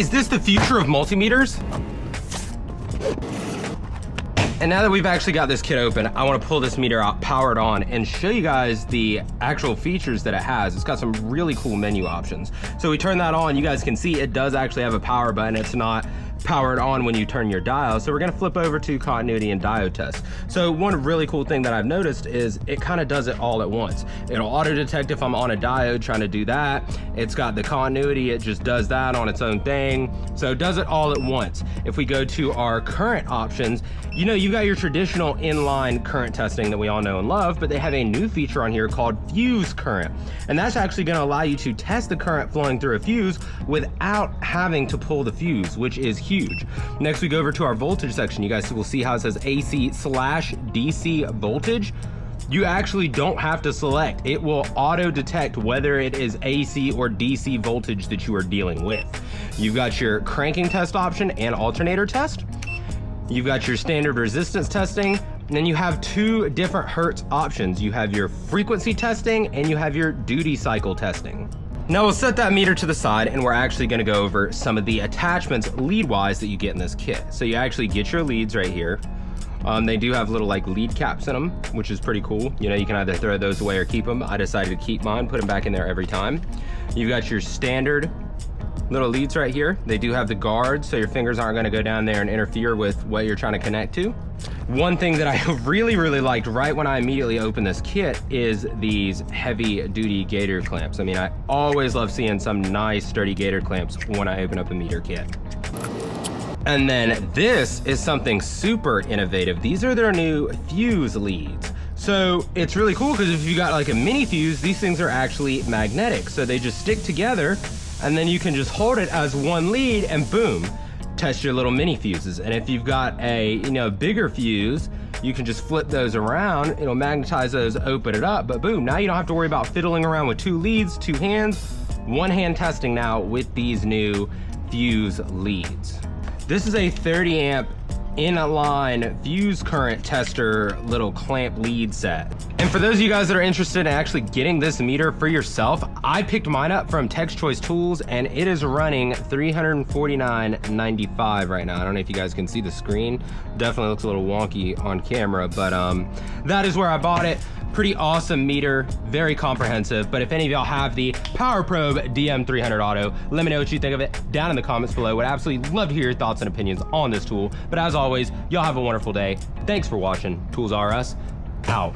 Is this the future of multimeters? And now that we've actually got this kit open, I want to pull this meter out, power it on, and show you guys the actual features that it has. It's got some really cool menu options. So we turn that on, you guys can see it does actually have a power button. It's not powered on when you turn your dial. So we're gonna flip over to continuity and diode test. So one really cool thing that I've noticed is it kind of does it all at once. It'll auto detect if I'm on a diode trying to do that. It's got the continuity, it just does that on its own thing. So it does it all at once. If we go to our current options, you know, you've got your traditional inline current testing that we all know and love, but they have a new feature on here called fuse current. And that's actually gonna allow you to test the current flowing through a fuse without having to pull the fuse, which is huge. Next, we go over to our voltage section. You guys will see how it says AC/DC voltage. You actually don't have to select. It will auto detect whether it is AC or DC voltage that you are dealing with. You've got your cranking test option and alternator test. You've got your standard resistance testing, and then you have two different hertz options. You have your frequency testing and you have your duty cycle testing. Now we'll set that meter to the side and we're actually gonna go over some of the attachments lead-wise that you get in this kit. So you actually get your leads right here. They do have little like lead caps in them, which is pretty cool. You know, you can either throw those away or keep them. I decided to keep mine, put them back in there every time. You've got your standard little leads right here. They do have the guards, so your fingers aren't gonna go down there and interfere with what you're trying to connect to. One thing that I really liked right when I immediately opened this kit is these heavy duty gator clamps. I mean, I always love seeing some nice sturdy gator clamps when I open up a meter kit. And then this is something super innovative. These are their new fuse leads. So it's really cool because if you got like a mini fuse, these things are actually magnetic. So they just stick together and then you can just hold it as one lead and boom, test your little mini fuses. And if you've got a, you know, bigger fuse, you can just flip those around, it'll magnetize those, open it up, but boom, now you don't have to worry about fiddling around with two leads, two hands, one hand testing now with these new fuse leads. This is a 30 amp in-line fuse current tester little clamp lead set. And for those of you guys that are interested in actually getting this meter for yourself, I picked mine up from Tech's Choice Tools and it is running $349.95 right now. I don't know if you guys can see the screen. Definitely looks a little wonky on camera, but that is where I bought it. Pretty awesome meter, very comprehensive. But if any of y'all have the Power Probe DM300 Auto, let me know what you think of it down in the comments below. Would absolutely love to hear your thoughts and opinions on this tool. But as always, y'all have a wonderful day. Thanks for watching. Tools R Us, out.